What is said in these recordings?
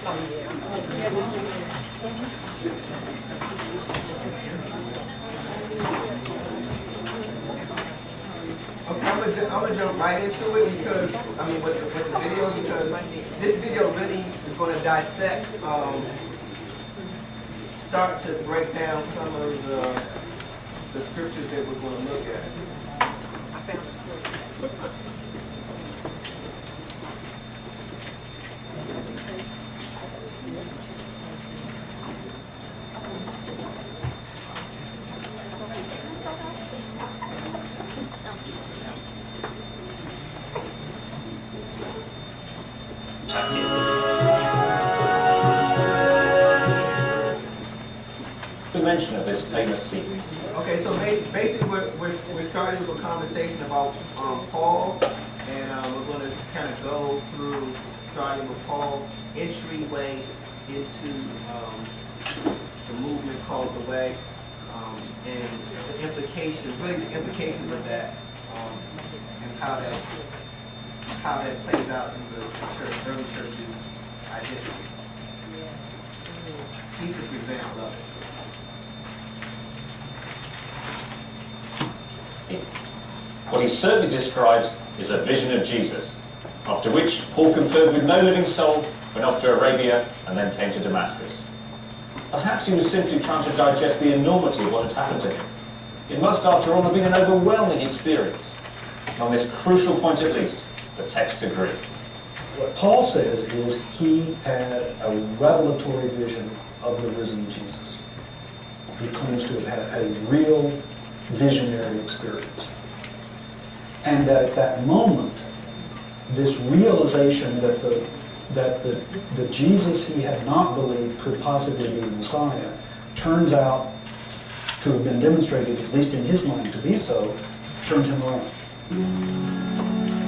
Okay, I'm gonna jump right into it because with the video, because this video really is going to dissect, start to break down some of the scriptures that we're going to look at. I found it. The mention of this famous scene. Okay, so basically we're starting with a conversation about Paul, and we're going to kind of go through, starting with Paul's entryway into the movement called the Way, and the implications, really the implications of that, and how that plays out in the church, early church's identity. He's just an example of it. What he certainly describes is a vision of Jesus, after which Paul conferred with no living soul, went off to Arabia, and then came to Damascus. Perhaps he was simply trying to digest the enormity of what had happened to him. It must, after all, have been an overwhelming experience. And on this crucial point at least, the texts agree. What Paul says is he had a revelatory vision of the risen Jesus. He claims to have had a real visionary experience. And that at that moment, this realization that the Jesus he had not believed could possibly be the Messiah turns out to have been demonstrated, at least in his mind to be so, turns him around.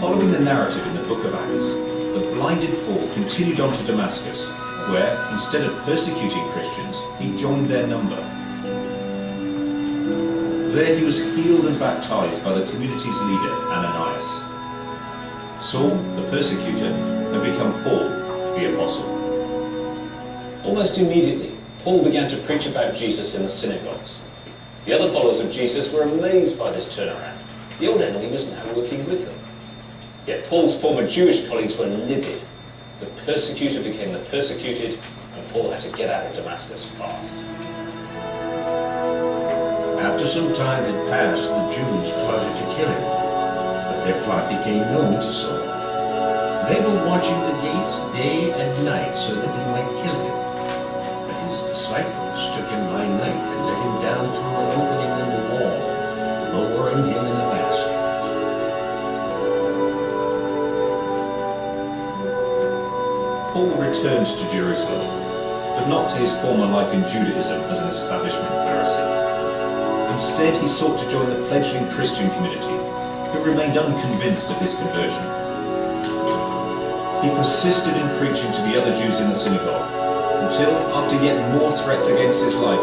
Following the narrative in the book of Acts, the blinded Paul continued on to Damascus, where, instead of persecuting Christians, he joined their number. There he was healed and baptized by the community's leader, Ananias. Saul, the persecutor, had become Paul, the apostle. Almost immediately, Paul began to preach about Jesus in the synagogues. The other followers of Jesus were amazed by this turnaround. The old enemy was now working with them. Yet Paul's former Jewish colleagues were livid. The persecutor became the persecuted, and Paul had to get out of Damascus fast. After some time had passed, the Jews plotted to kill him, but their plot became known to Saul. They were watching the gates day and night so that they might kill him. But his disciples took him by night and let him down through an opening in the wall, lowering him in a basket. Paul returned to Jerusalem, but not to his former life in Judaism as an establishment Pharisee. Instead, he sought to join the fledgling Christian community, who remained unconvinced of his conversion. He persisted in preaching to the other Jews in the synagogue, until, after yet more threats against his life,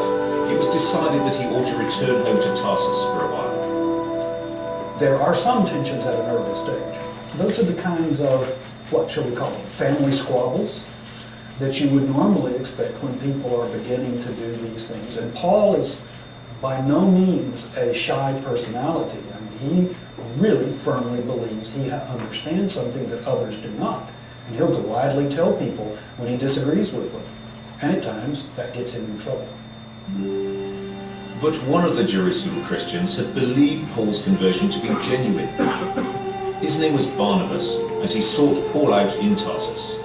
it was decided that he ought to return home to Tarsus for a while. There are some tensions at an early stage. Those are the kinds of, what shall we call them, family squabbles that you would normally expect when people are beginning to do these things. And Paul is by no means a shy personality. I mean, he really firmly believes he understands something that others do not. And he'll gladly tell people when he disagrees with them. And at times, that gets him in trouble. But one of the Jerusalem Christians had believed Paul's conversion to be genuine. His name was Barnabas, and he sought Paul out in Tarsus.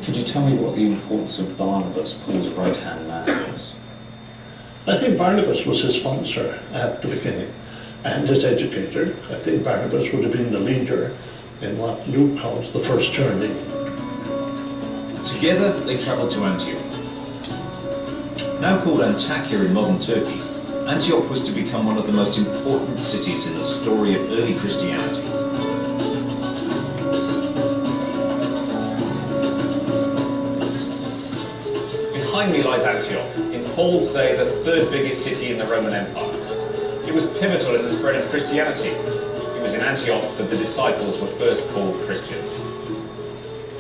Could you tell me what the importance of Barnabas, Paul's right-hand man, was? I think Barnabas was his sponsor at the beginning and his educator. I think Barnabas would have been the leader in what Luke calls the first journey. Together, they travelled to Antioch. Now called Antakya in modern Turkey, Antioch was to become one of the most important cities in the story of early Christianity. Behind me lies Antioch, in Paul's day the third biggest city in the Roman Empire. It was pivotal in the spread of Christianity. It was in Antioch that the disciples were first called Christians.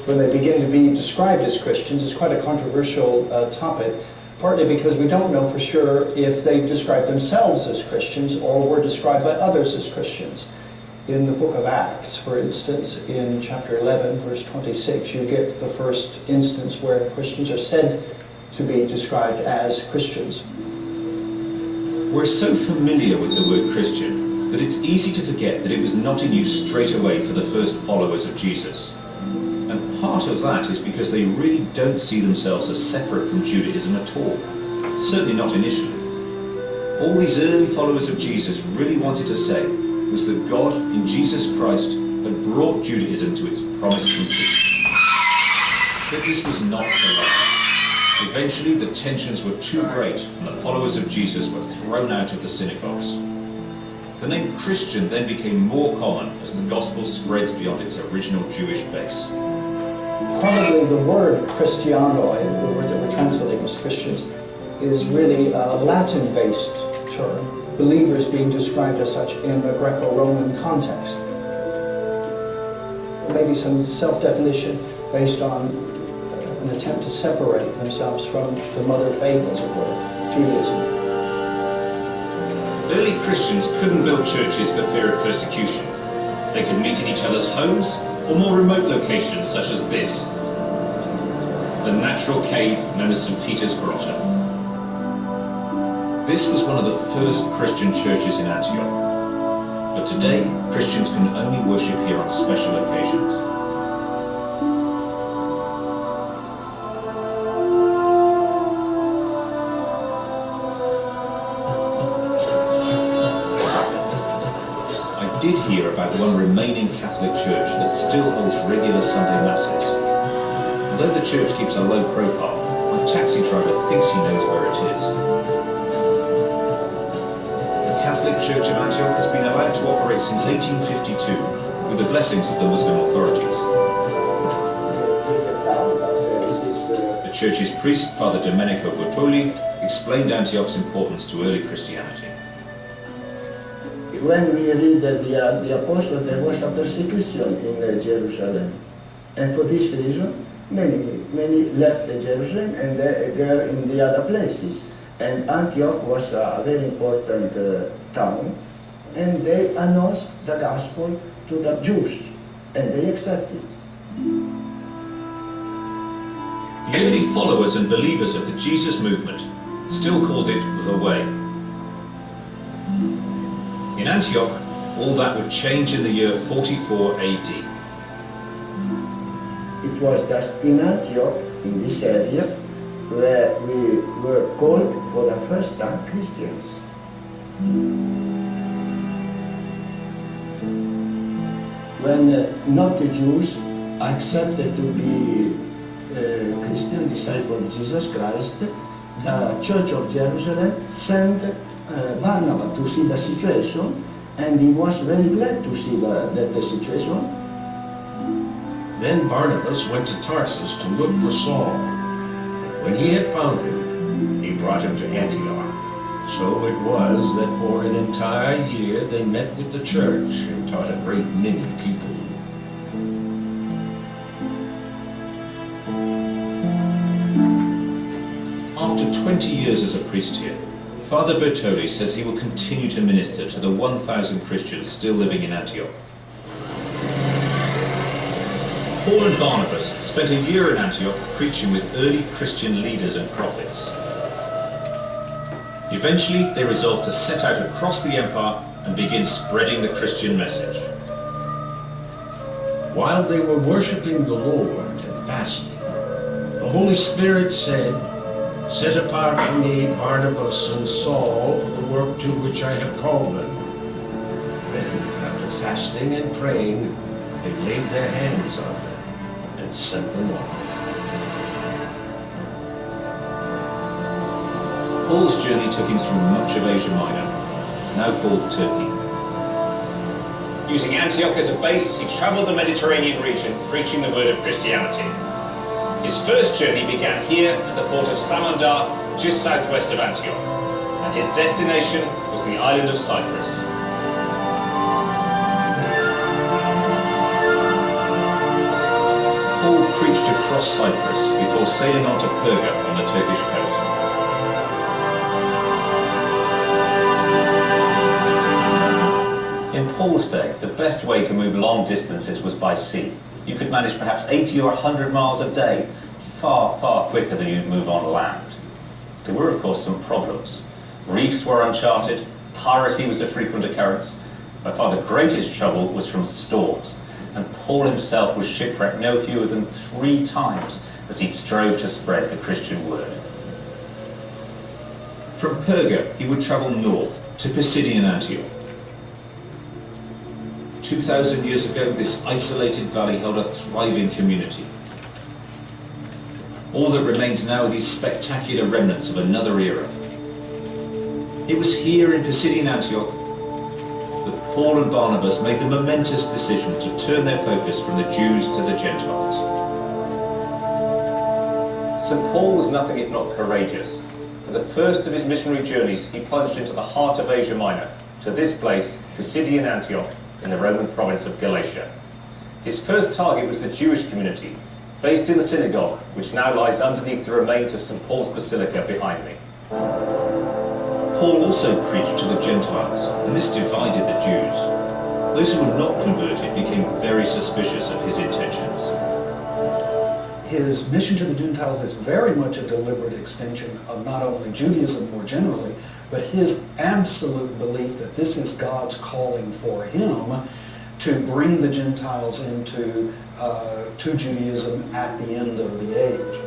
when they begin to be described as Christians, is quite a controversial topic, partly because we don't know for sure if they describe themselves as Christians or were described by others as Christians. In the book of Acts, for instance, in chapter 11, verse 26, you get the first instance where Christians are said to be described as Christians. We're so familiar with the word Christian that it's easy to forget that it was not in use straight away for the first followers of Jesus. And part of that is because they really don't see themselves as separate from Judaism at all. Certainly not initially. All these early followers of Jesus really wanted to say was that God, in Jesus Christ, had brought Judaism to its promised completion. But this was not to last. Eventually, the tensions were too great, and the followers of Jesus were thrown out of the synagogues. The name Christian then became more common as the gospel spreads beyond its original Jewish base. Probably the word Christiano, the word that we're translating as Christians, is really a Latin-based term, believers being described as such in a Greco-Roman context. Maybe some self-definition based on an attempt to separate themselves from the mother faith, as it were, Judaism. Early Christians couldn't build churches for fear of persecution. They could meet in each other's homes or more remote locations such as this, the natural cave known as St. Peter's Grotto. This was one of the first Christian churches in Antioch. But today, Christians can only worship here on special occasions. I did hear about one remaining Catholic church that still holds regular Sunday masses. Although the church keeps a low profile, my taxi driver thinks he knows where it is. The Catholic Church of Antioch has been allowed to operate since 1852 with the blessings of the Muslim authorities. The church's priest, Father Domenico Bortoli, explained Antioch's importance to early Christianity. When we read the Apostle, there was a persecution in Jerusalem. And for this reason, many left Jerusalem and go in the other places. And Antioch was a very important town, and they announced the gospel to the Jews, and they accepted. The early followers and believers of the Jesus movement still called it the Way. In Antioch, all that would change in the year 44 AD. It was just in Antioch, in this area, where we were called for the first time Christians. When not the Jews accepted to be Christian disciples of Jesus Christ, the Church of Jerusalem sent Barnabas to see the situation, and he was very glad to see the situation. Then Barnabas went to Tarsus to look for Saul. When he had found him, he brought him to Antioch. So it was that for an entire year they met with the church and taught a great many people. After 20 years as a priest here, Father Bertoli says he will continue to minister to the 1,000 Christians still living in Antioch. Paul and Barnabas spent a year in Antioch preaching with early Christian leaders and prophets. Eventually, they resolved to set out across the empire and begin spreading the Christian message. While they were worshiping the Lord and fasting, the Holy Spirit said, "Set apart for me Barnabas and Saul for the work to which I have called them." Then, after fasting and praying, they laid their hands on them and sent them off. Paul's journey took him through much of Asia Minor, now called Turkey. Using Antioch as a base, he travelled the Mediterranean region preaching the word of Christianity. His first journey began here at the port of Samandar, just southwest of Antioch, and his destination was the island of Cyprus. Paul preached across Cyprus before sailing on to Perga on the Turkish coast. In Paul's day, the best way to move long distances was by sea. You could manage perhaps 80 or 100 miles a day, far, far quicker than you'd move on land. There were, of course, some problems. Reefs were uncharted, piracy was a frequent occurrence. By far the greatest trouble was from storms, and Paul himself was shipwrecked no fewer than 3 times as he strove to spread the Christian word. From Perga, he would travel north to Pisidian Antioch. 2,000 years ago, this isolated valley held a thriving community. All that remains now are these spectacular remnants of another era. It was here in Pisidian Antioch that Paul and Barnabas made the momentous decision to turn their focus from the Jews to the Gentiles. St. Paul was nothing if not courageous. For the first of his missionary journeys, he plunged into the heart of Asia Minor, to this place, Pisidian Antioch, in the Roman province of Galatia. His first target was the Jewish community, based in the synagogue, which now lies underneath the remains of St. Paul's Basilica behind me. Paul also preached to the Gentiles, and this divided the Jews. Those who were not converted became very suspicious of his intentions. His mission to the Gentiles is very much a deliberate extension of not only Judaism more generally, but his absolute belief that this is God's calling for him to bring the Gentiles into to Judaism at the end of the age.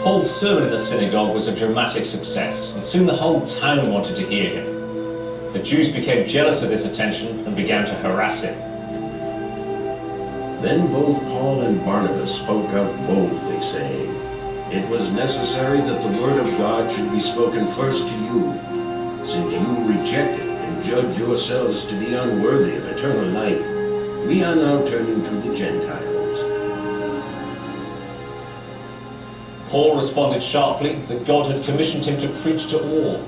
Paul's sermon in the synagogue was a dramatic success, and soon the whole town wanted to hear him. The Jews became jealous of this attention and began to harass him. Then both Paul and Barnabas spoke out boldly, saying, "It was necessary that the word of God should be spoken first to you, since you rejected and judge yourselves to be unworthy of eternal life. We are now turning to the Gentiles." Paul responded sharply that God had commissioned him to preach to all.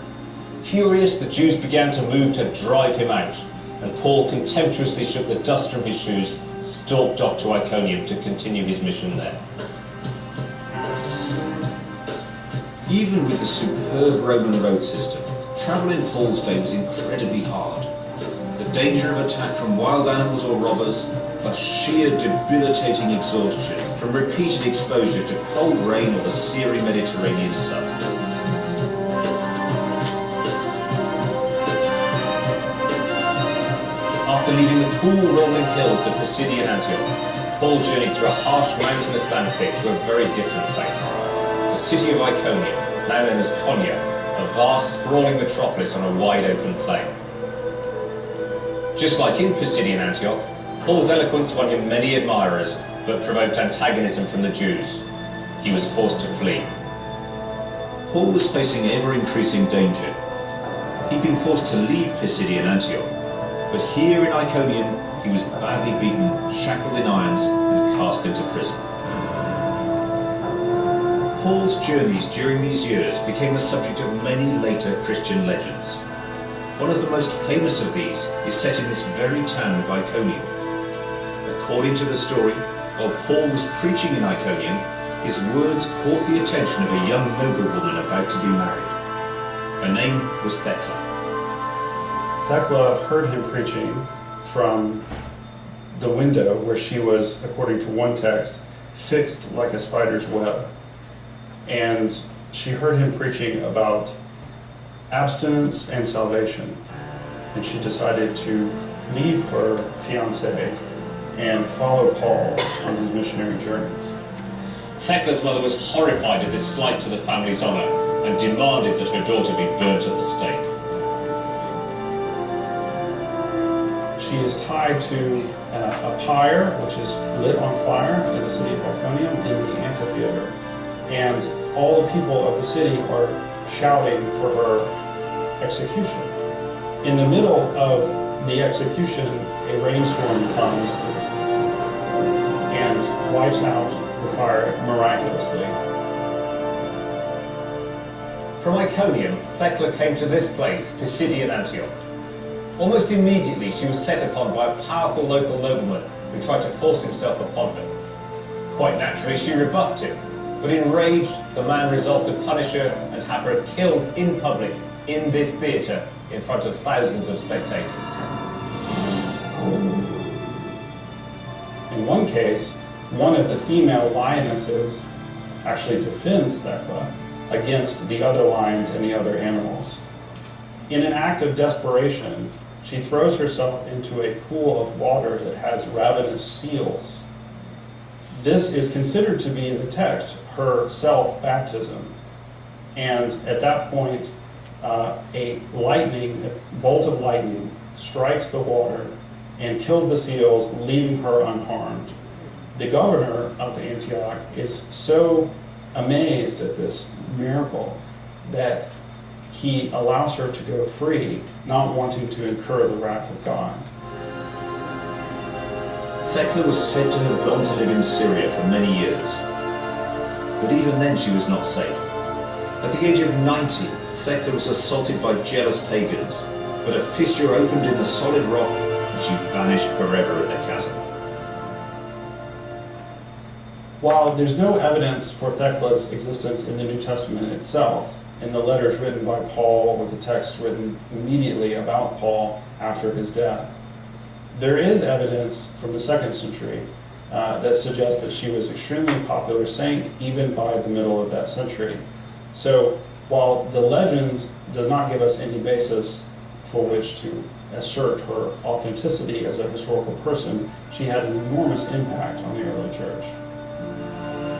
Furious, the Jews began to move to drive him out, and Paul contemptuously shook the dust from his shoes, stalked off to Iconium to continue his mission there. Even with the superb Roman road system, travel in Paul's day was incredibly hard. The danger of attack from wild animals or robbers, plus sheer debilitating exhaustion from repeated exposure to cold rain or the searing Mediterranean sun. After leaving the cool rolling hills of Pisidian Antioch, Paul journeyed through a harsh mountainous landscape to a very different place. The city of Iconium, now known as Konya, a vast sprawling metropolis on a wide open plain. Just like in Pisidian Antioch, Paul's eloquence won him many admirers, but provoked antagonism from the Jews. He was forced to flee. Paul was facing ever-increasing danger. He'd been forced to leave Pisidian Antioch, but here in Iconium he was badly beaten, shackled in irons, and cast into prison. Paul's journeys during these years became the subject of many later Christian legends. One of the most famous of these is set in this very town of Iconium. According to the story, while Paul was preaching in Iconium, his words caught the attention of a young noblewoman about to be married. Her name was Thecla. Thecla heard him preaching from the window where she was, according to one text, fixed like a spider's web. And she heard him preaching about abstinence and salvation. And she decided to leave her fiancé and follow Paul on his missionary journeys. Thecla's mother was horrified at this slight to the family's honour and demanded that her daughter be burnt at the stake. She is tied to a pyre, which is lit on fire in the city of Iconium in the amphitheater. And all the people of the city are shouting for her execution. In the middle of the execution, a rainstorm comes and wipes out the fire miraculously. From Iconium, Thecla came to this place, Pisidian Antioch. Almost immediately she was set upon by a powerful local nobleman who tried to force himself upon her. Quite naturally, she rebuffed him, but enraged, the man resolved to punish her and have her killed in public in this theatre in front of thousands of spectators. In one case, one of the female lionesses actually defends Thecla against the other lions and the other animals. In an act of desperation, she throws herself into a pool of water that has ravenous seals. This is considered to be in the text her self-baptism. And at that point, a bolt of lightning strikes the water and kills the seals, leaving her unharmed. The governor of Antioch is so amazed at this miracle that he allows her to go free, not wanting to incur the wrath of God. Thecla was said to have gone to live in Syria for many years. But even then she was not safe. At the age of 90, Thecla was assaulted by jealous pagans, but a fissure opened in the solid rock and she vanished forever in the chasm. While there's no evidence for Thecla's existence in the New Testament itself, in the letters written by Paul or the texts written immediately about Paul after his death, there is evidence from the 2nd century that suggests that she was an extremely popular saint even by the middle of that century. So while the legend does not give us any basis for which to assert her authenticity as a historical person, she had an enormous impact on the early church.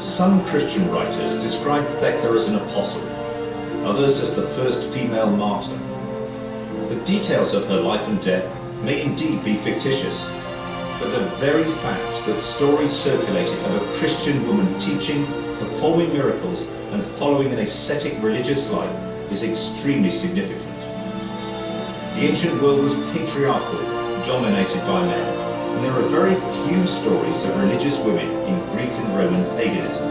Some Christian writers described Thecla as an apostle, others as the first female martyr. The details of her life and death may indeed be fictitious, but the very fact that stories circulated of a Christian woman teaching, performing miracles, and following an ascetic religious life is extremely significant. The ancient world was patriarchal, dominated by men, and there are very few stories of religious women in Greek and Roman paganism.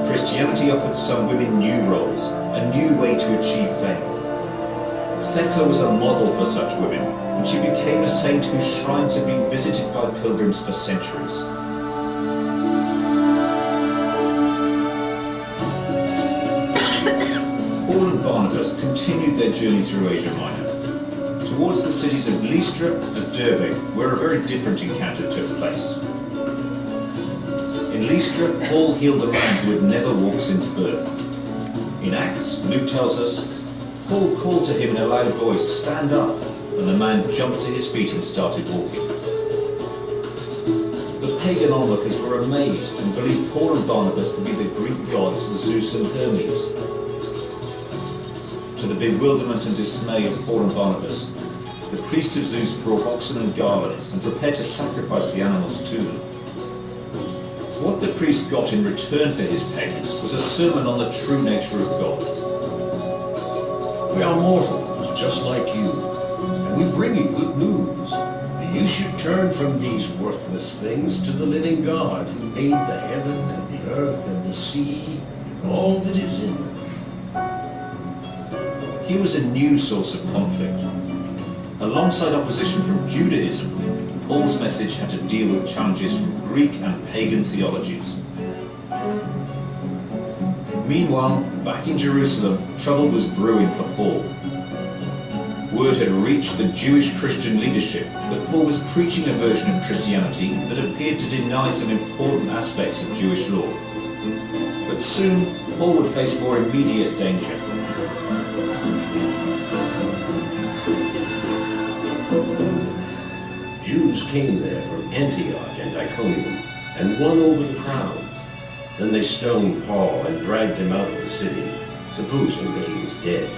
Christianity offered some women new roles, a new way to achieve fame. Thecla was a model for such women, and she became a saint whose shrines have been visited by pilgrims for centuries. Paul and Barnabas continued their journey through Asia Minor, towards the cities of Lystra and Derbe, where a very different encounter took place. In Lystra, Paul healed a man who had never walked since birth. In Acts, Luke tells us, Paul called to him in a loud voice, "Stand up," and the man jumped to his feet and started walking. The pagan onlookers were amazed and believed Paul and Barnabas to be the Greek gods Zeus and Hermes. To the bewilderment and dismay of Paul and Barnabas, the priest of Zeus brought oxen and garlands and prepared to sacrifice the animals to them. What the priest got in return for his payments was a sermon on the true nature of God. We are mortals, just like you, and we bring you good news, that you should turn from these worthless things to the living God who made the heaven and the earth and the sea and all that is in them. He was a new source of conflict. Alongside opposition from Judaism, Paul's message had to deal with challenges from Greek and pagan theologies. Meanwhile, back in Jerusalem, trouble was brewing for Paul. Word had reached the Jewish Christian leadership that Paul was preaching a version of Christianity that appeared to deny some important aspects of Jewish law. But soon, Paul would face more immediate danger. Jews came there from Antioch and Iconium and won over the crowd. Then they stoned Paul and dragged him out of the city, supposing that he was dead.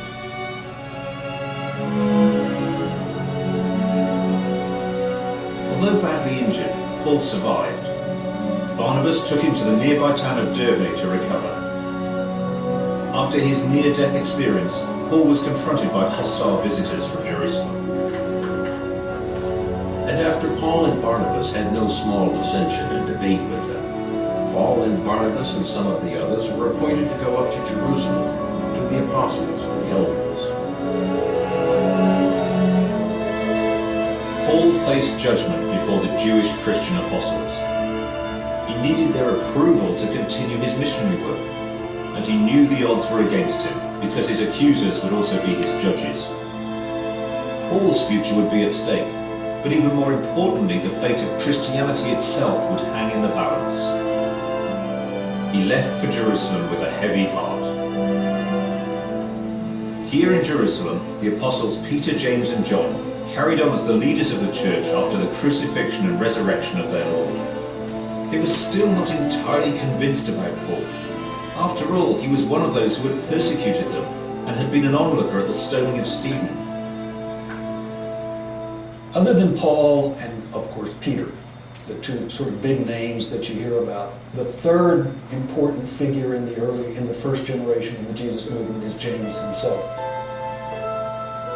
Although badly injured, Paul survived. Barnabas took him to the nearby town of Derbe to recover. After his near-death experience, Paul was confronted by hostile visitors from Jerusalem. And after Paul and Barnabas had no small dissension and debate with them, Paul and Barnabas and some of the others were appointed to go up to Jerusalem to the apostles and the elders. Paul faced judgment before the Jewish Christian apostles. He needed their approval to continue his missionary work, and he knew the odds were against him because his accusers would also be his judges. Paul's future would be at stake, but even more importantly, the fate of Christianity itself would hang in the balance. He left for Jerusalem with a heavy heart. Here in Jerusalem, the apostles Peter, James and John carried on as the leaders of the church after the crucifixion and resurrection of their Lord. They were still not entirely convinced about Paul. After all, he was one of those who had persecuted them and had been an onlooker at the stoning of Stephen. Other than Paul and, of course, Peter, the two sort of big names that you hear about, the third important figure in the first generation of the Jesus movement is James himself.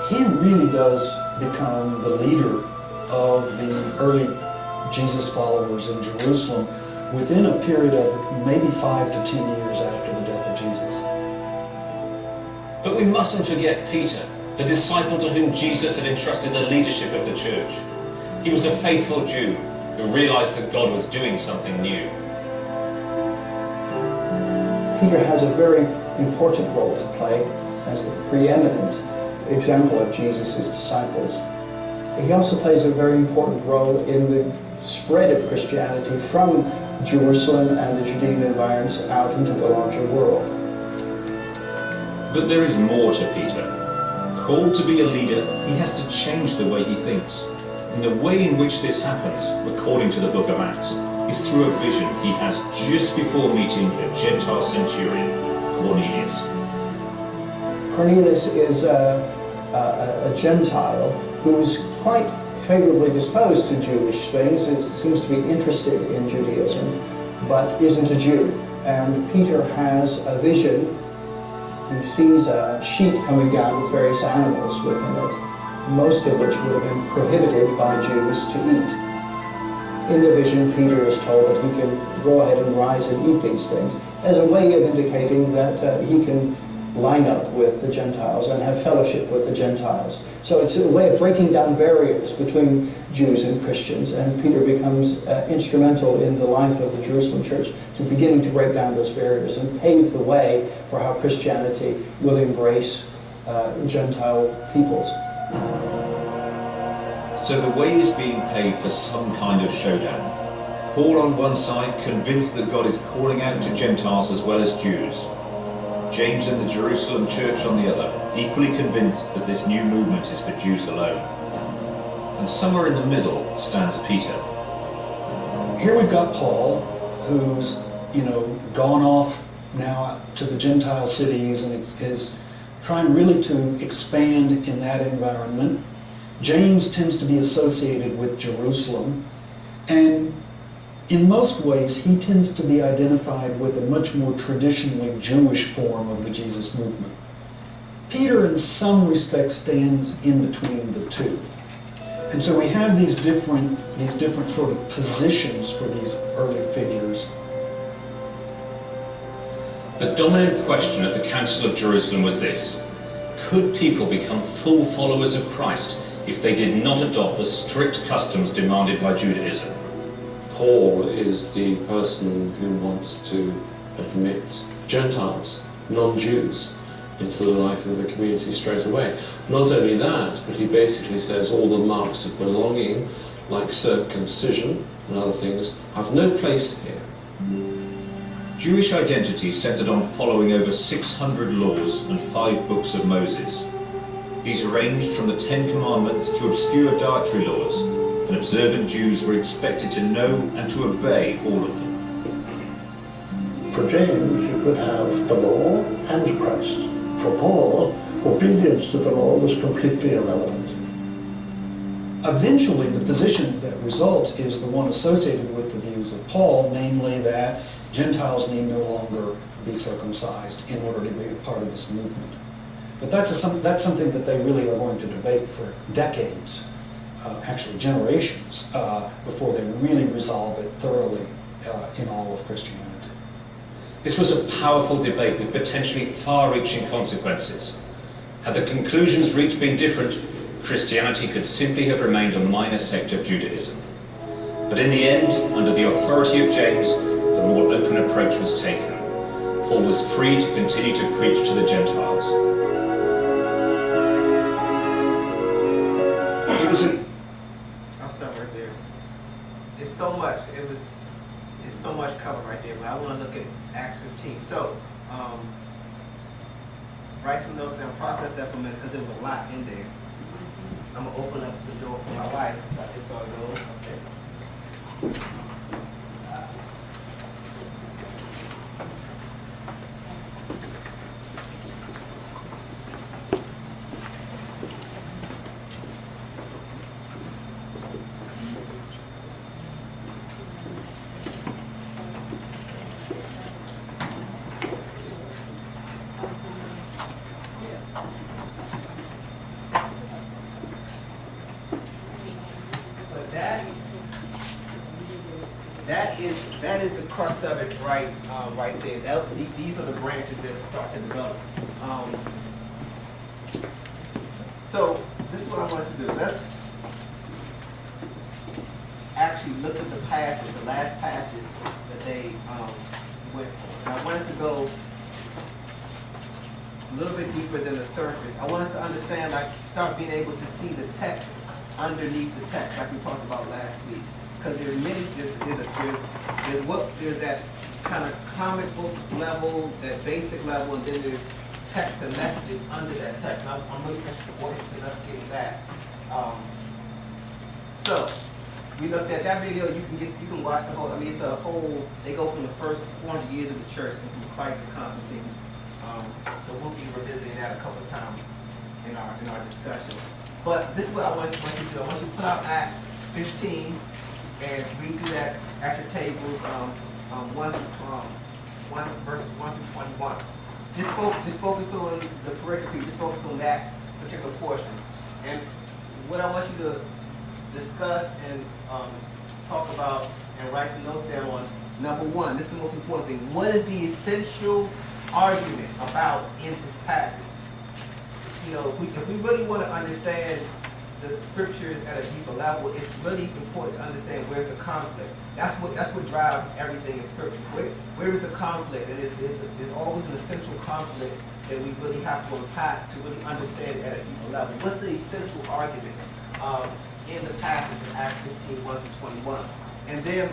He really does become the leader of the early Jesus followers in Jerusalem within a period of maybe 5 to 10 years after the death of Jesus. But we mustn't forget Peter, the disciple to whom Jesus had entrusted the leadership of the church. He was a faithful Jew who realized that God was doing something new. Peter has a very important role to play as the preeminent example of Jesus' disciples. He also plays a very important role in the spread of Christianity from Jerusalem and the Judean environs out into the larger world. But there is more to Peter. Called to be a leader, he has to change the way he thinks. And the way in which this happens, according to the book of Acts, is through a vision he has just before meeting a Gentile centurion, Cornelius. Cornelius is a Gentile who's quite favorably disposed to Jewish things, seems to be interested in Judaism, but isn't a Jew. And Peter has a vision. He sees a sheet coming down with various animals within it, most of which would have been prohibited by Jews to eat. In the vision, Peter is told that he can go ahead and rise and eat these things as a way of indicating that he can line up with the Gentiles and have fellowship with the Gentiles. So it's a way of breaking down barriers between Jews and Christians, and Peter becomes instrumental in the life of the Jerusalem church to beginning to break down those barriers and pave the way for how Christianity will embrace Gentile peoples. So the way is being paved for some kind of showdown. Paul on one side, convinced that God is calling out to Gentiles as well as Jews. James and the Jerusalem church on the other, equally convinced that this new movement is for Jews alone. And somewhere in the middle stands Peter. Here we've got Paul, who's, gone off now to the Gentile cities and is trying really to expand in that environment. James tends to be associated with Jerusalem, and in most ways he tends to be identified with a much more traditionally Jewish form of the Jesus movement. Peter in some respects stands in between the two. And so we have these different sort of positions for these early figures. The dominant question at the Council of Jerusalem was this: could people become full followers of Christ if they did not adopt the strict customs demanded by Judaism? Paul is the person who wants to admit Gentiles, non-Jews, into the life of the community straight away. Not only that, but he basically says all the marks of belonging, like circumcision and other things, have no place here. Jewish identity centered on following over 600 laws and 5 books of Moses. These ranged from the 10 Commandments to obscure dietary laws, and observant Jews were expected to know and to obey all of them. For James, you could have the law and Christ. For Paul, obedience to the law was completely irrelevant. Eventually, the position that results is the one associated with the views of Paul, namely that Gentiles need no longer be circumcised in order to be a part of this movement. But that's something that they really are going to debate for decades, actually generations, before they really resolve it thoroughly in all of Christianity. This was a powerful debate with potentially far-reaching consequences. Had the conclusions reached been different, Christianity could simply have remained a minor sect of Judaism. But in the end, under the authority of James, the more open approach was taken. Paul was free to continue to preach to the Gentiles. It was an I'll stop right there. It's so much, it's so much covered right there, but I want to look at Acts 15. So, write some notes down, process that for a minute, because there was a lot in there. I'm going to open up the door for my wife. I just saw it go. Okay. But that is the crux of it right there. These are the branches that start to develop. So this is what I want us to do. Let's actually look at the passage, the last passage that they went on. And I want us to go a little bit deeper than the surface. I want us to understand, like, start being able to see the text underneath the text, like we talked about last week. Because there's that kind of comic book level, that basic level, and then there's text and messages under that text. And I'm really interested in us getting that. So we looked at that video. You can watch the whole. I mean, it's a whole. They go from the first 400 years of the church, and from Christ and Constantine. So we'll be revisiting that a couple of times in our discussion. But this is what I want you to do. I want you to put out Acts 15 and read through that at your tables, verses 1 through 21. Just focus on the periphery. Just focus on that particular portion. And what I want you to discuss and talk about and write some notes down on. Number one, this is the most important thing. What is the essential argument about in this passage? You know, if we really want to understand the scriptures at a deeper level, it's really important to understand where's the conflict. That's what drives everything in scripture. Where is the conflict? And there's always an essential conflict that we really have to unpack to really understand at a deeper level. What's the essential argument in the passage of Acts 15, 1 through 21? And then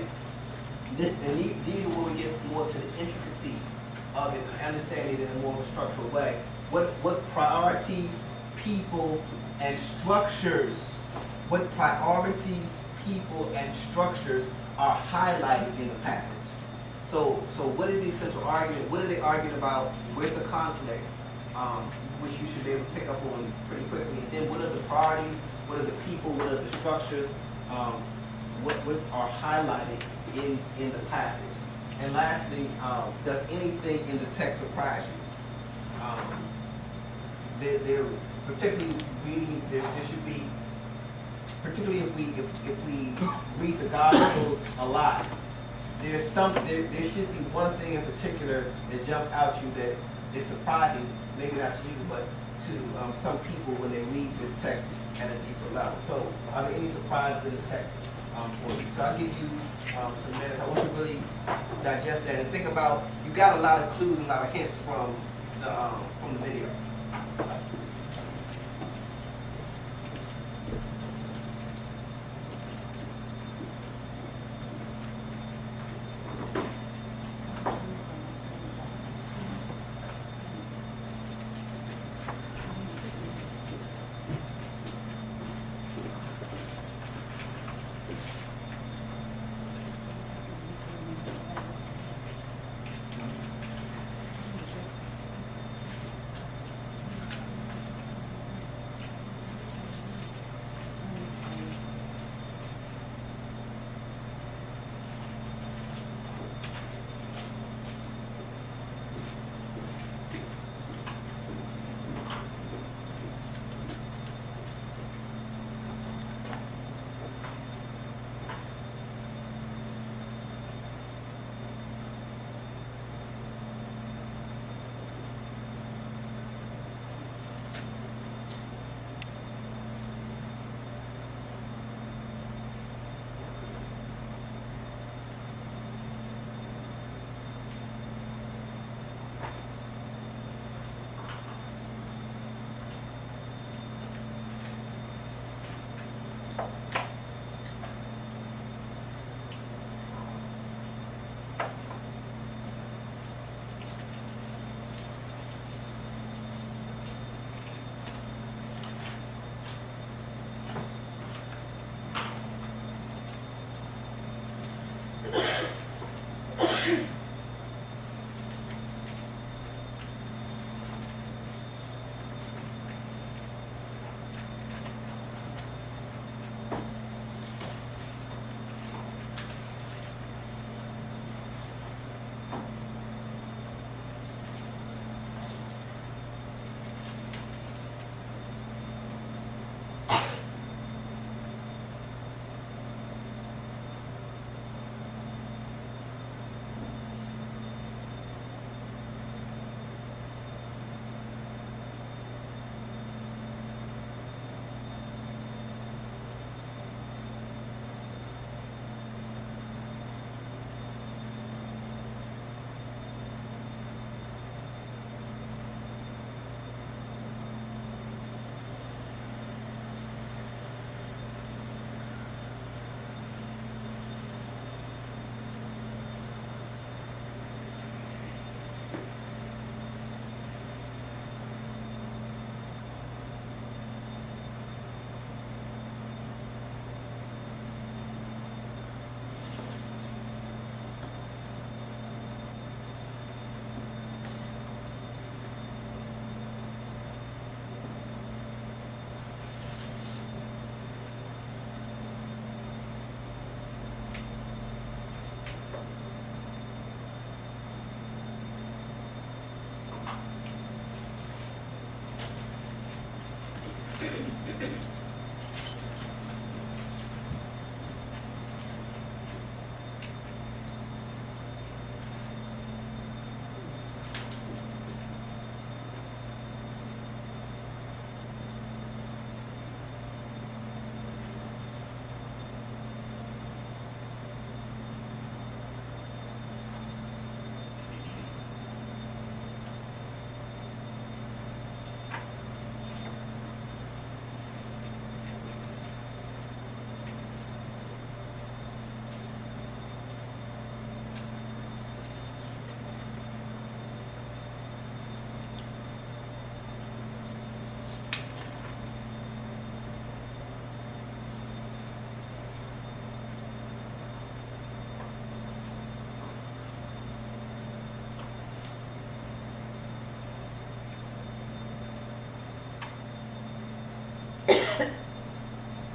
these are where we get more to the intricacies of it and understanding it in a more structural way. What priorities, people, and structures, what priorities, people, and structures are highlighted in the passage. So what is the essential argument? What are they arguing about? Where's the conflict? Which you should be able to pick up on pretty quickly. And then what are the priorities? What are the people? What are the structures? What are highlighted in the passage? And lastly, does anything in the text surprise you? They're particularly reading. There should be, particularly if we read the Gospels a lot. There should be one thing in particular that jumps out to you that is surprising, maybe not to you, but to some people when they read this text at a deeper level. So, are there any surprises in the text for you? So I'll give you some minutes. I want you to really digest that and think about. You got a lot of clues and a lot of hints from the video.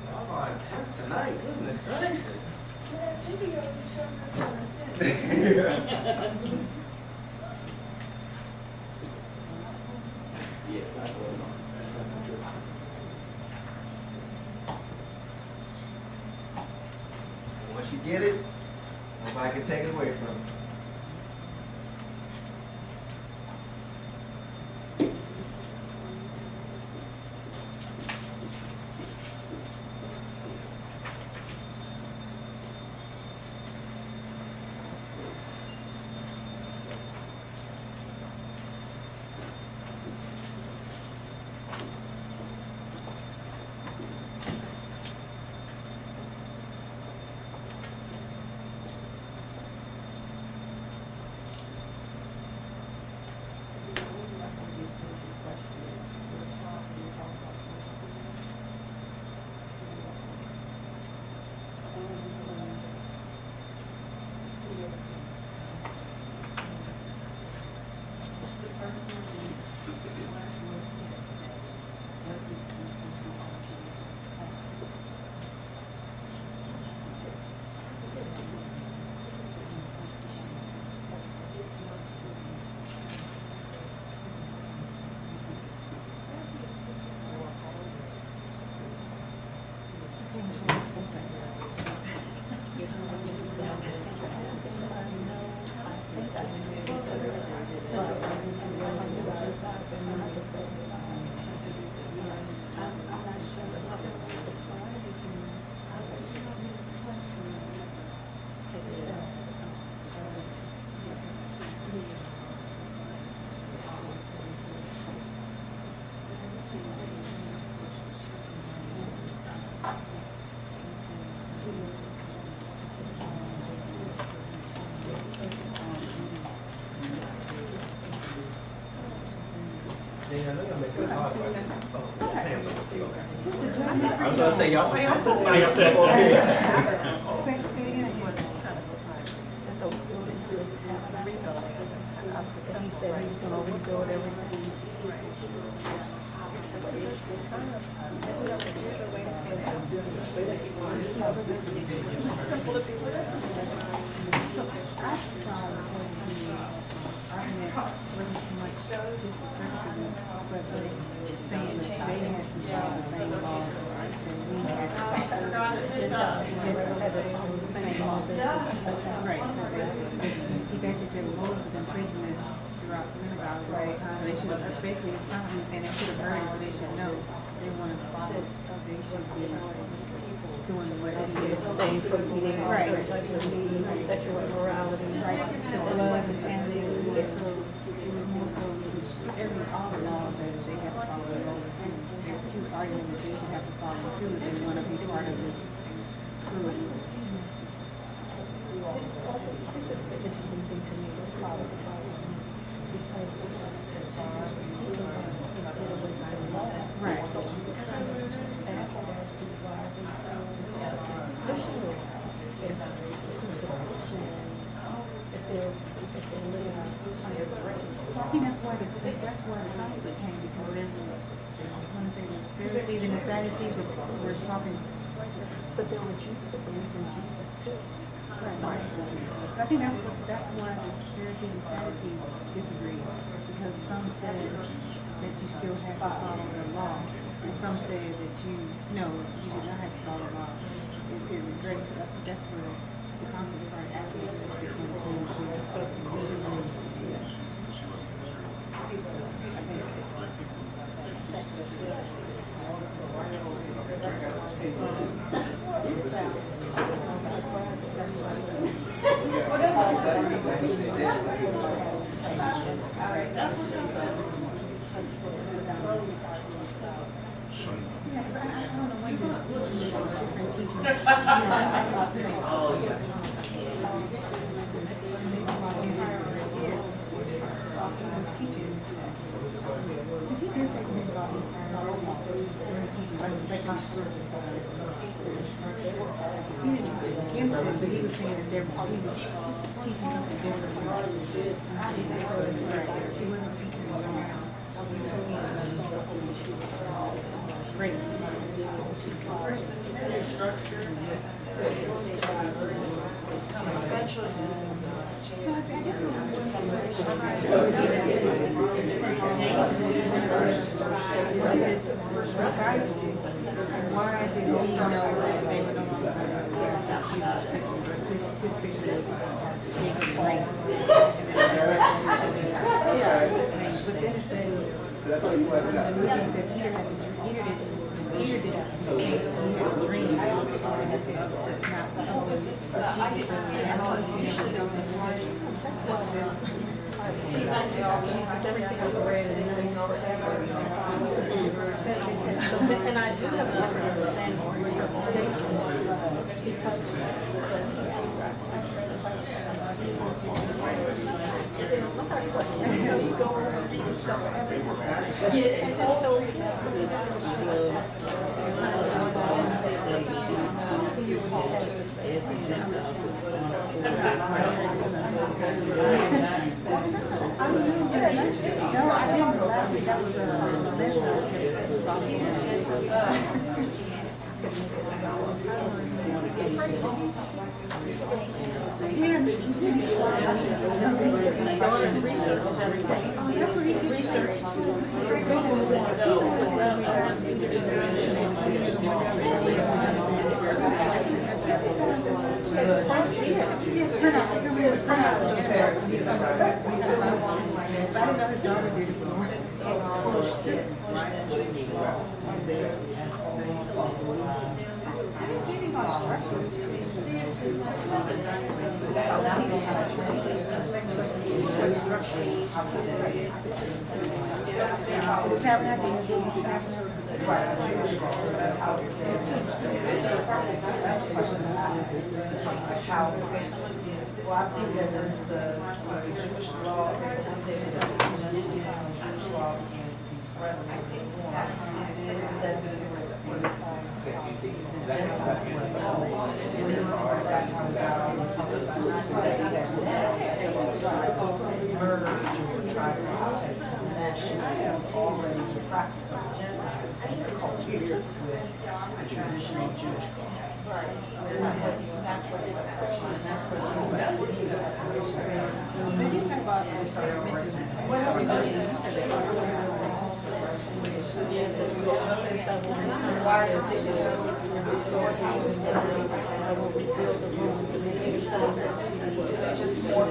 Y'all are intense tonight, goodness gracious. Yeah, that's what it's on. Once you get it, nobody can take it away from you. Yeah, I know y'all making it hard, but I just, oh, pants on, okay. I was gonna say, y'all pay off by yourself over here. Say it again. gonna open the door to everything. Wasn't too much just the circumcision, but saying that they had to follow the same laws and we had to follow the same laws as right. He basically said, well, Moses has been preaching this throughout the synagogue the whole time. They should have, basically, it's not saying they should have heard it, so they should know. They want to follow. They should be doing what it is. Staying from eating all Right. certain types of meat, sexual immorality. Right, the blood and family, so it was more so to all the laws that they have to follow the laws. He was arguing that they should have to follow too, if they want to be part of this group. This is the interesting thing to me. This is what's surprising because Right. So, and I thought as to why they still pushing it if crucifixion, if they're living under grace. So I think that's why the conflict came, because they I want to say the Pharisees and the Sadducees were talking. But there were Jesus that believed in Jesus too. Right. But I think that's why the Pharisees and Sadducees disagreed, because some said that you still have to follow the law, and some said that you do not have to follow the law. It was grace. So I think that's where the conflict started after the crucifixion between the circumcision and because he did say something about his teaching, like my he didn't teach against it, but he was saying that he was teaching something different. He wasn't teaching around. He was teaching grace. Eventually, so I guess why did he know that they were no longer but then it says, That's all you have got. Peter did change the dream. And I do have a understanding of interpretation because you go and read stuff everywhere. And so No, I didn't. That was research is everything. that's where he did I didn't know his daughter did it before. Well, I think that there's the Jewish law, Jewish law can express it. Murder, tried to practice of the Gentiles compared with a traditional Jewish culture. Right, that's what separation, and that's what Did you talk about just more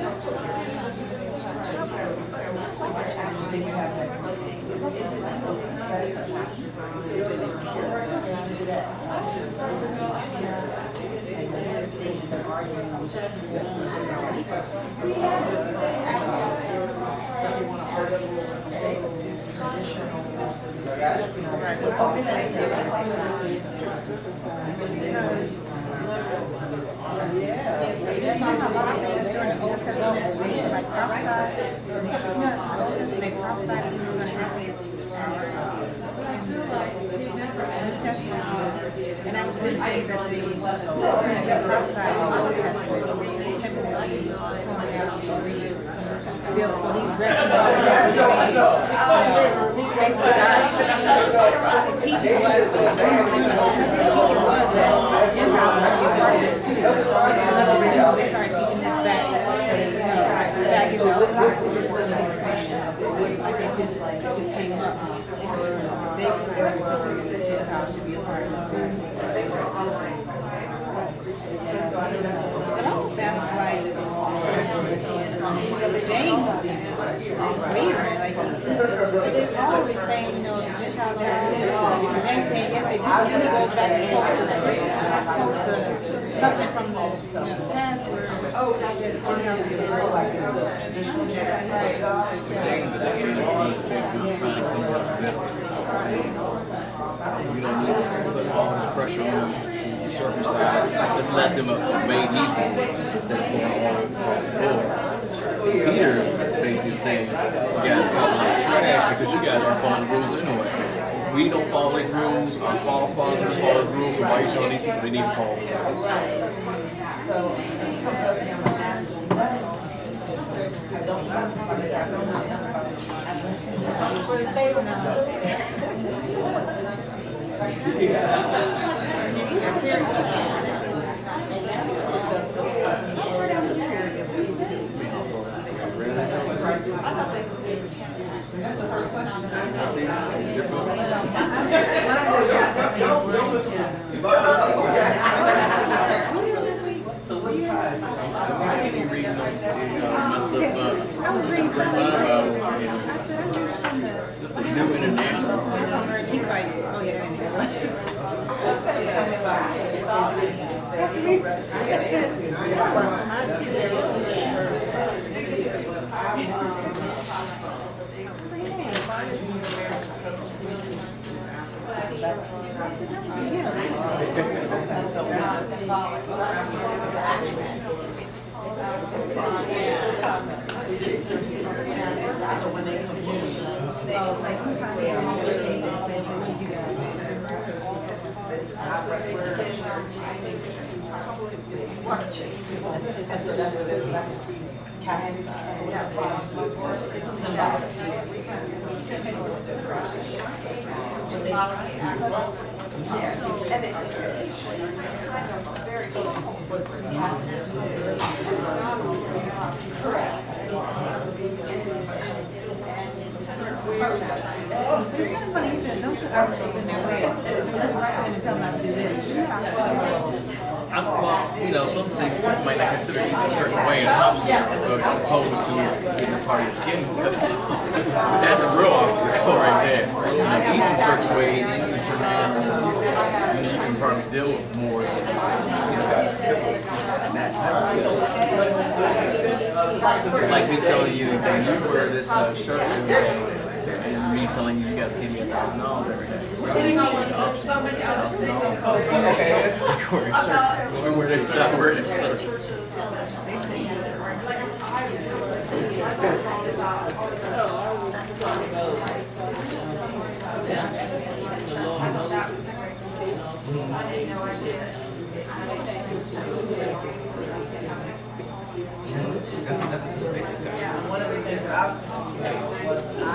and I was really thinking that the outside of the Old Testament typically built, so he's basically the teaching was that Gentiles would be a part of this too. They started teaching this back in the Old Testament. Like it just came up. They were teaching that Gentiles should be a part of this. It almost sounds like James weird. Like he's always saying, you know, the Gentiles are James saying yes they do, but then he goes back and quotes something from the past where Gentiles are We don't need to put all this pressure on them to be circumcised. Let's let them obey these rules instead of going all the board. Peter basically saying, you guys are talking trash because you guys aren't following the rules anyway. We don't follow these rules, our forefathers follow the rules, so why are you telling these people they need to follow them? Just the new international. He was like, oh yeah, It's kind of funny, he said, don't just articles in their way. Let's write them and tell them how to do this. Well, you know, some things might not consider eating a certain way in obstacle opposed to eating a part of your skin. That's a real obstacle right there. Eating a certain way, eating a certain animals, you can probably deal with more than that type of thing. It's like me telling you, when you wear this shirt every day, and me telling you, you got to pay me $1,000 every day. Where they stop wearing this shirt. That's a big discussion. One of the things that I was talking about was I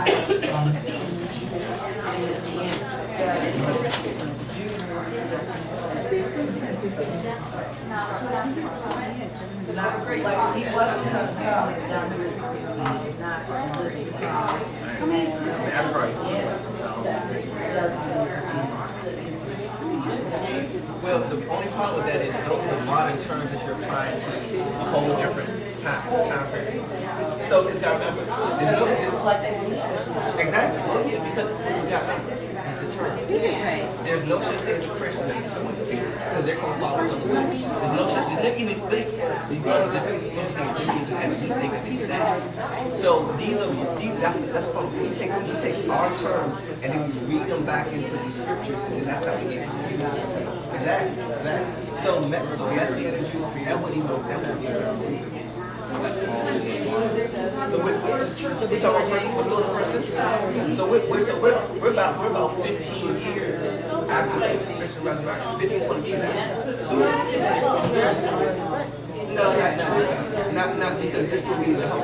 He wasn't going to come and not Well, the only problem with that is those are modern terms that you're applying to a whole different time period. So, because I remember, there's no, exactly, oh yeah, because you got to remember, it's the terms. There's no such thing as a Christian that someone confused, because they're called followers of the way. There's no such, there's no even, this means Judaism as we think of it today. So that's from, we take our terms and then we read them back into the scriptures, and then that's how we get confused. Exactly. So Messianic Jews, that wouldn't even either. So we're talking about what's still in the first century. So we're about 15 years after the crucifixion and resurrection. 15, 20 years after. So no, not because they're still reading the home.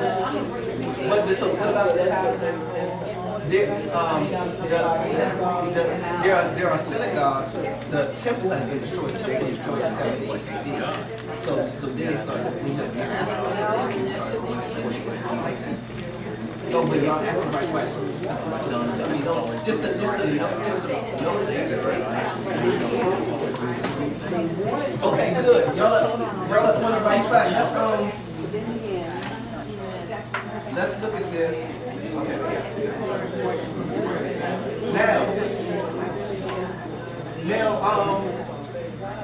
But there are synagogues. The temple has been destroyed. The temple was destroyed in 70 AD. So then they started moving that back. Started going and worshiping in places. So, but y'all ask the right questions. I mean, just to notice that, right? Okay, good. Y'all on the right track. Let's look at this. Okay,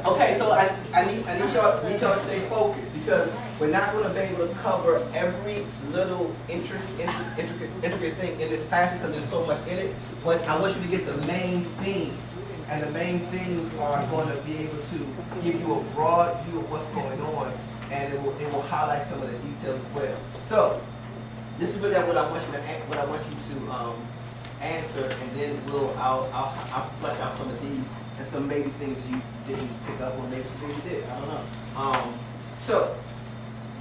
okay, so I need y'all to stay focused because we're not going to be able to cover every little intricate thing in this passage because there's so much in it. But I want you to get the main themes, and the main themes are going to be able to give you a broad view of what's going on, and it will highlight some of the details as well. So this is really what I want you to answer, and then I'll flesh out some of these and some maybe things you didn't pick up, or maybe some things you did. I don't know. So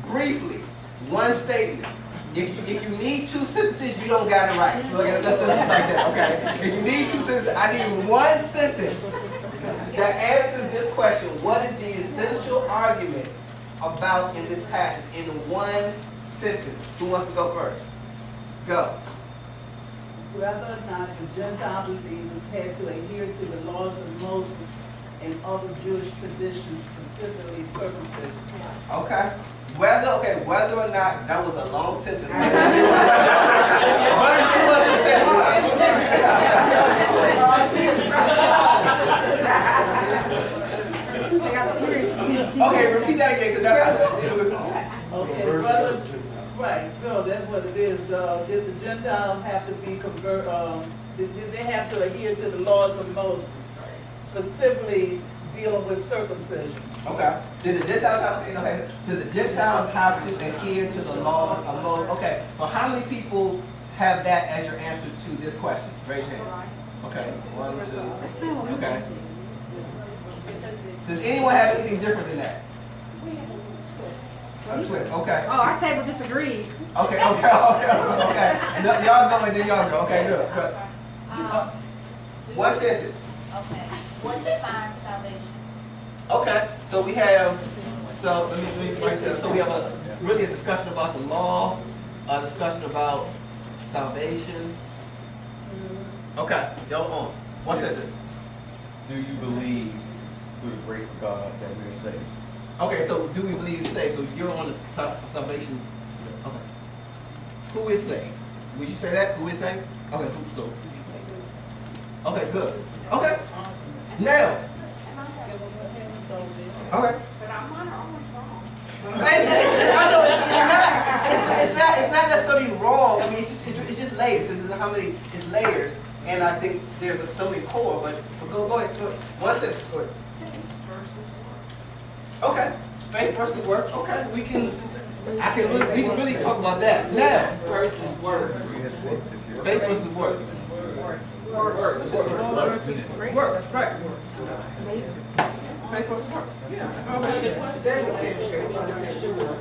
briefly, one statement. If you need two sentences, you don't got it right. So let's do it like that, okay? If you need two sentences, I need one sentence that answers this question. What is the essential argument about in this passage in one sentence? Who wants to go first? Go. Whether or not the Gentile believers had to adhere to the laws of Moses and other Jewish traditions, specifically circumcision. Okay. Whether or not, that was a long sentence. Okay, repeat that again, because that's okay, whether, right, no, that's what it is. Did the Gentiles have to be did they have to adhere to the laws of Moses, specifically dealing with circumcision? Okay. Did the Gentiles have to adhere to the laws of Moses? Okay. So how many people have that as your answer to this question? Raise your hand. Okay. 1, 2. Okay. Does anyone have anything different than that? A twist. Okay. Oh, our table disagreed. Okay. No, y'all go and then y'all go. Okay, good. Just one sentence. Okay. What defines salvation? Okay, so we have, let me write this down. So we have really a discussion about the law, a discussion about salvation. Okay, y'all on. One sentence. Do you believe through the grace of God that we are saved? Okay, so do we believe saved? So you're on the salvation. Okay. Who is saved? Would you say that? Who is saved? Okay, so. Okay, good. Okay. Now. Okay. I know it's not necessarily wrong. I mean, it's just layers. This is how many it's layers, and I think there's so many core. But go ahead. One sentence. Go ahead. Okay. Faith versus work. Okay, we can really talk about that now. Versus works. Faith versus work. Works, right. Faith versus work.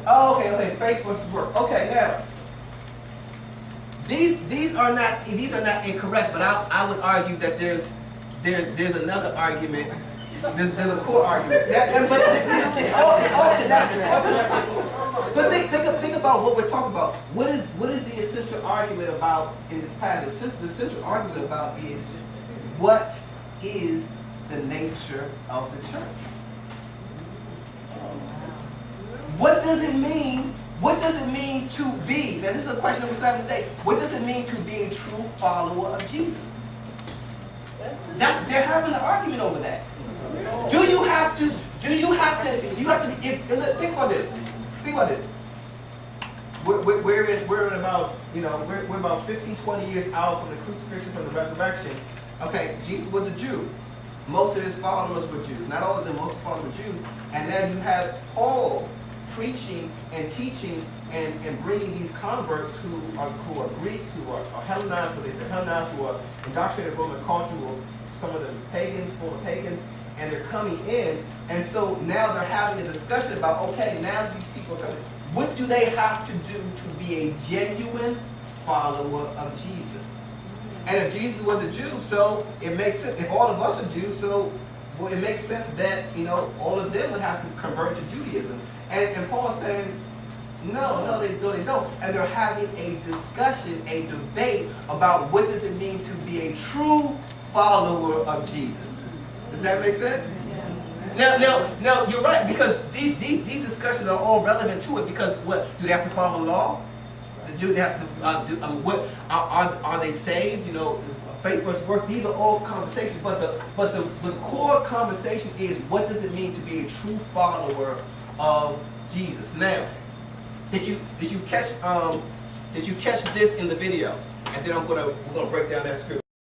Oh, okay. Faith versus work. Okay, now, these are not incorrect, but I would argue that there's another argument. There's a core argument. But it's all connected. But think about what we're talking about. What is the essential argument about in this passage? The essential argument about is what is the nature of the church? What does it mean? What does it mean to be? Now this is a question that we're starting today. What does it mean to be a true follower of Jesus? They're having an argument over that. Do you have to think about this. Think about this. We're about 15, 20 years out from the crucifixion, from the resurrection. Okay, Jesus was a Jew. Most of his followers were Jews. Not all of them, most of his followers were Jews. And now you have Paul preaching and teaching and bringing these converts who are Greeks, who are Hellenized, but they say Hellenized, who are indoctrinated Roman culture, who are some of them pagans, former pagans, and they're coming in, and so now they're having a discussion about, okay, now these people are coming. What do they have to do to be a genuine follower of Jesus? And if Jesus was a Jew, so it makes sense. If all of us are Jews, so it makes sense that all of them would have to convert to Judaism. And Paul's saying, no, they don't. And they're having a discussion, a debate about what does it mean to be a true follower of Jesus. Does that make sense? Now, you're right, because these discussions are all relevant to it, because what, do they have to follow the law? Do they have to, are they saved? Faith versus works, these are all conversations, but the core conversation is, what does it mean to be a true follower of Jesus? Now, did you catch this in the video? And then we're gonna break down that scripture.